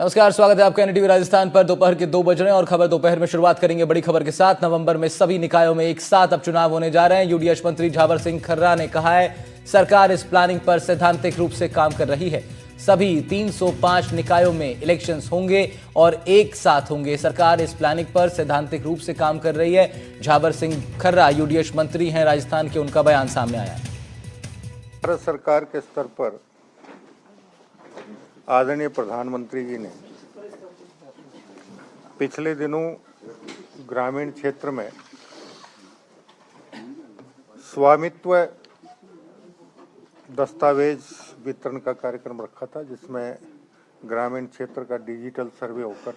नमस्कार, स्वागत है आपका एनडीटीवी राजस्थान पर। दोपहर के 2 बज रहे हैं और खबर दोपहर में शुरुआत करेंगे बड़ी खबर के साथ। नवंबर में सभी निकायों में एक साथ अब चुनाव होने जा रहे हैं। यूडीएच मंत्री झावर सिंह खर्रा ने कहा है सरकार इस प्लानिंग पर सैद्धांतिक रूप से काम कर रही है। सभी 305 निकायों में इलेक्शंस होंगे और एक साथ होंगे। सरकार इस प्लानिंग पर सैद्धांतिक रूप से काम कर रही है। झावर सिंह खर्रा यूडीएच मंत्री हैं राजस्थान के, उनका बयान सामने आया है। भारत सरकार के स्तर पर आदरणीय प्रधानमंत्री जी ने पिछले दिनों ग्रामीण क्षेत्र में स्वामित्व दस्तावेज वितरण का कार्यक्रम रखा था, जिसमें ग्रामीण क्षेत्र का डिजिटल सर्वे होकर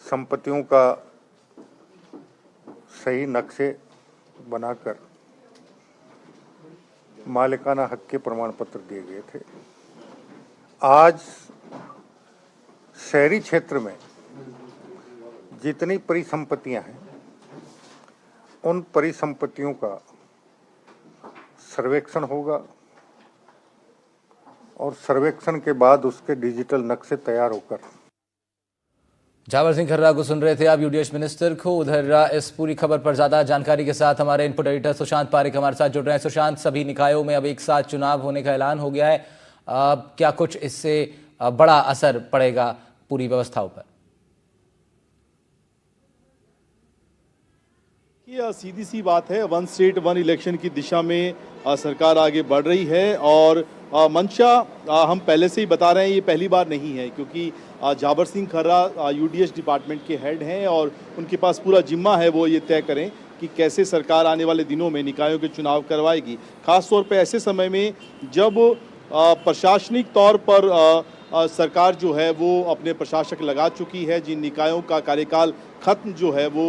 संपत्तियों का सही नक्शे बनाकर मालिकाना हक के प्रमाण पत्र दिए गए थे। आज शहरी क्षेत्र में जितनी परिसंपत्तियां हैं, उन परिसंपत्तियों का सर्वेक्षण होगा और सर्वेक्षण के बाद उसके डिजिटल नक्शे तैयार होकर। झावर सिंह खर्रा को सुन रहे थे आप, यूडीएच मिनिस्टर को। उधर इस पूरी खबर पर ज्यादा जानकारी के साथ हमारे इनपुट एडिटर सुशांत पारिक हमारे साथ जुड़ रहे हैं। सुशांत, सभी निकायों में अब एक साथ चुनाव होने का ऐलान हो गया है। क्या कुछ इससे बड़ा असर पड़ेगा पूरी व्यवस्थाओं पर? ये सीधी सी बात है, वन स्टेट वन इलेक्शन की दिशा में सरकार आगे बढ़ रही है और मंशा हम पहले से ही बता रहे हैं, ये पहली बार नहीं है, क्योंकि झावर सिंह खर्रा यूडीएच डिपार्टमेंट के हेड हैं और उनके पास पूरा जिम्मा है वो ये तय करें कि कैसे सरकार आने वाले दिनों में निकायों के चुनाव करवाएगी। खासतौर पर ऐसे समय में जब प्रशासनिक तौर पर सरकार जो है वो अपने प्रशासक लगा चुकी है, जिन निकायों का कार्यकाल खत्म जो है वो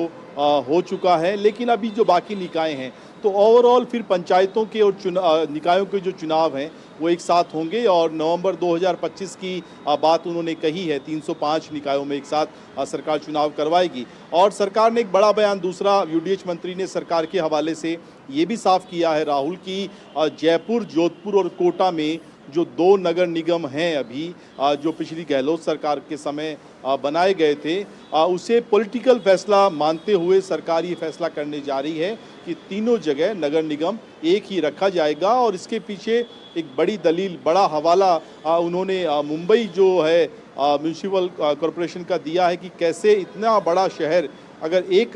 हो चुका है, लेकिन अभी जो बाकी निकाय हैं तो ओवरऑल फिर पंचायतों के और निकायों के जो चुनाव हैं वो एक साथ होंगे और नवंबर 2025 की बात उन्होंने कही है। 305 निकायों में एक साथ सरकार चुनाव करवाएगी। और सरकार ने एक बड़ा बयान, दूसरा यूडीएच मंत्री ने सरकार के हवाले से ये भी साफ किया है राहुल, की जयपुर, जोधपुर और कोटा में जो 2 नगर निगम हैं अभी, जो पिछली गहलोत सरकार के समय बनाए गए थे, उसे पॉलिटिकल फैसला मानते हुए सरकार ये फैसला करने जा रही है कि तीनों जगह नगर निगम एक ही रखा जाएगा। और इसके पीछे एक बड़ी दलील, बड़ा हवाला उन्होंने मुंबई जो है म्यूनिसिपल कॉरपोरेशन का दिया है कि कैसे इतना बड़ा शहर अगर एक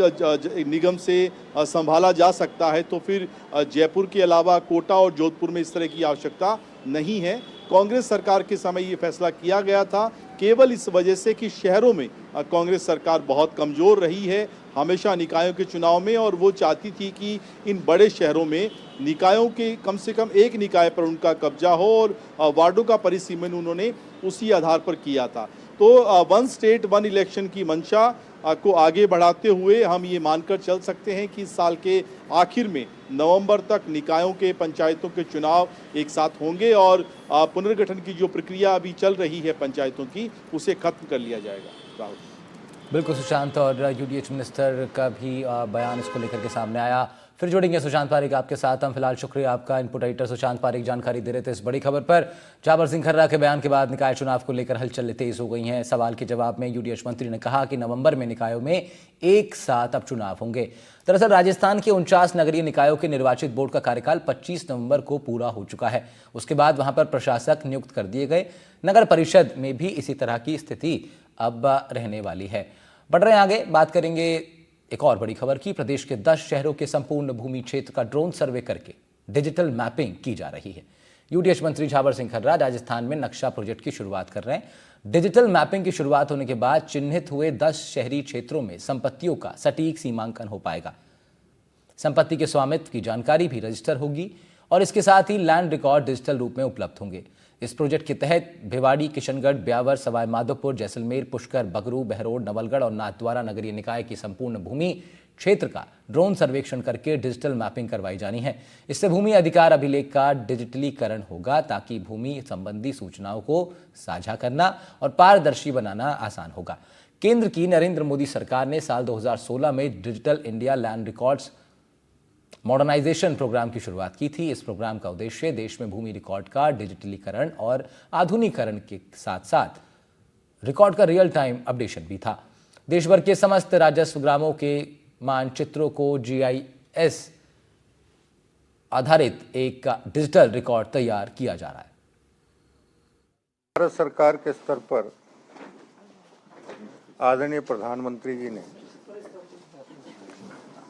निगम से संभाला जा सकता है तो फिर जयपुर के अलावा कोटा और जोधपुर में इस तरह की आवश्यकता नहीं है। कांग्रेस सरकार के समय ये फैसला किया गया था, केवल इस वजह से कि शहरों में कांग्रेस सरकार बहुत कमज़ोर रही है हमेशा निकायों के चुनाव में, और वो चाहती थी कि इन बड़े शहरों में निकायों के कम से कम एक निकाय पर उनका कब्जा हो, और वार्डों का परिसीमन उन्होंने उसी आधार पर किया था। तो वन स्टेट वन इलेक्शन की मंशा को आगे बढ़ाते हुए हम ये मानकर चल सकते हैं कि इस साल के आखिर में नवंबर तक निकायों के, पंचायतों के चुनाव एक साथ होंगे और पुनर्गठन की जो प्रक्रिया अभी चल रही है पंचायतों की, उसे खत्म कर लिया जाएगा। राहुल, बिल्कुल सुशांत, और यूडीएच मिनिस्टर का भी बयान इसको लेकर के सामने आया। फिर जुड़ेंगे सुशांत पारिक आपके साथ हम। फिलहाल शुक्रिया आपका, इनपुट एडिटर सुशांत पारिक जानकारी दे रहे थे इस बड़ी खबर पर। झावर सिंह खर्रा के बयान के बाद निकाय चुनाव को लेकर हलचल तेज हो गई हैं। सवाल के जवाब में यूडीएच मंत्री ने कहा कि नवंबर में निकायों में एक साथ अब चुनाव होंगे। दरअसल राजस्थान के 49 नगरीय निकायों के निर्वाचित बोर्ड का कार्यकाल 25 नवंबर को पूरा हो चुका है। उसके बाद वहां पर प्रशासक नियुक्त कर दिए गए। नगर परिषद में भी इसी तरह की स्थिति अब रहने वाली है। बढ़ रहे हैं आगे, बात करेंगे एक और बड़ी खबर की। प्रदेश के 10 शहरों के संपूर्ण भूमि क्षेत्र का ड्रोन सर्वे करके डिजिटल मैपिंग की जा रही है। यूडीएच मंत्री झावर सिंह खर्रा राजस्थान में नक्शा प्रोजेक्ट की शुरुआत कर रहे हैं। डिजिटल मैपिंग की शुरुआत होने के बाद चिन्हित हुए 10 शहरी क्षेत्रों में संपत्तियों का सटीक सीमांकन हो पाएगा। संपत्ति के स्वामित्व की जानकारी भी रजिस्टर होगी और इसके साथ ही लैंड रिकॉर्ड डिजिटल रूप में उपलब्ध होंगे। इस प्रोजेक्ट के तहत भिवाड़ी, किशनगढ़, ब्यावर, सवाई माधोपुर, जैसलमेर, पुष्कर, बगरू, बहरोड, नवलगढ़ और नाथद्वारा नगरीय निकाय की संपूर्ण भूमि क्षेत्र का ड्रोन सर्वेक्षण करके डिजिटल मैपिंग करवाई जानी है। इससे भूमि अधिकार अभिलेख का डिजिटलीकरण होगा ताकि भूमि संबंधी सूचनाओं को साझा करना और पारदर्शी बनाना आसान होगा। केंद्र की नरेंद्र मोदी सरकार ने साल 2016 में digital India land records modernisation programme की शुरुआत की थी। इस प्रोग्राम का उद्देश्य देश में भूमि रिकॉर्ड का डिजिटलीकरण और आधुनिकीकरण के साथ साथ रिकॉर्ड का रियल टाइम अपडेशन भी था। देश भर के समस्त राजस्व ग्रामों के मानचित्रों को GIS आधारित एक डिजिटल रिकॉर्ड तैयार किया जा रहा है। भारत सरकार के स्तर पर आदरणीय प्रधानमंत्री जी ने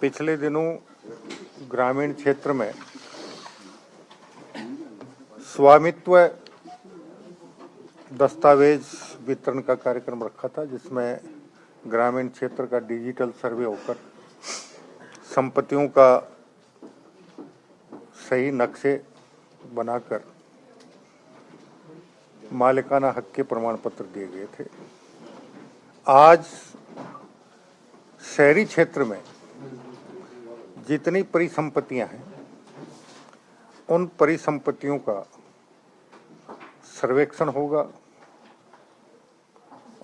पिछले दिनों ग्रामीण क्षेत्र में स्वामित्व दस्तावेज वितरण का कार्यक्रम रखा था, जिसमें ग्रामीण क्षेत्र का डिजिटल सर्वे होकर संपत्तियों का सही नक्शे बनाकर मालिकाना हक के प्रमाण पत्र दिए गए थे। आज शहरी क्षेत्र में जितनी परिसंपत्तियां हैं, उन परिसंपत्तियों का सर्वेक्षण होगा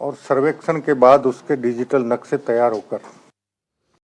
और सर्वेक्षण के बाद उसके डिजिटल नक्शे तैयार होकर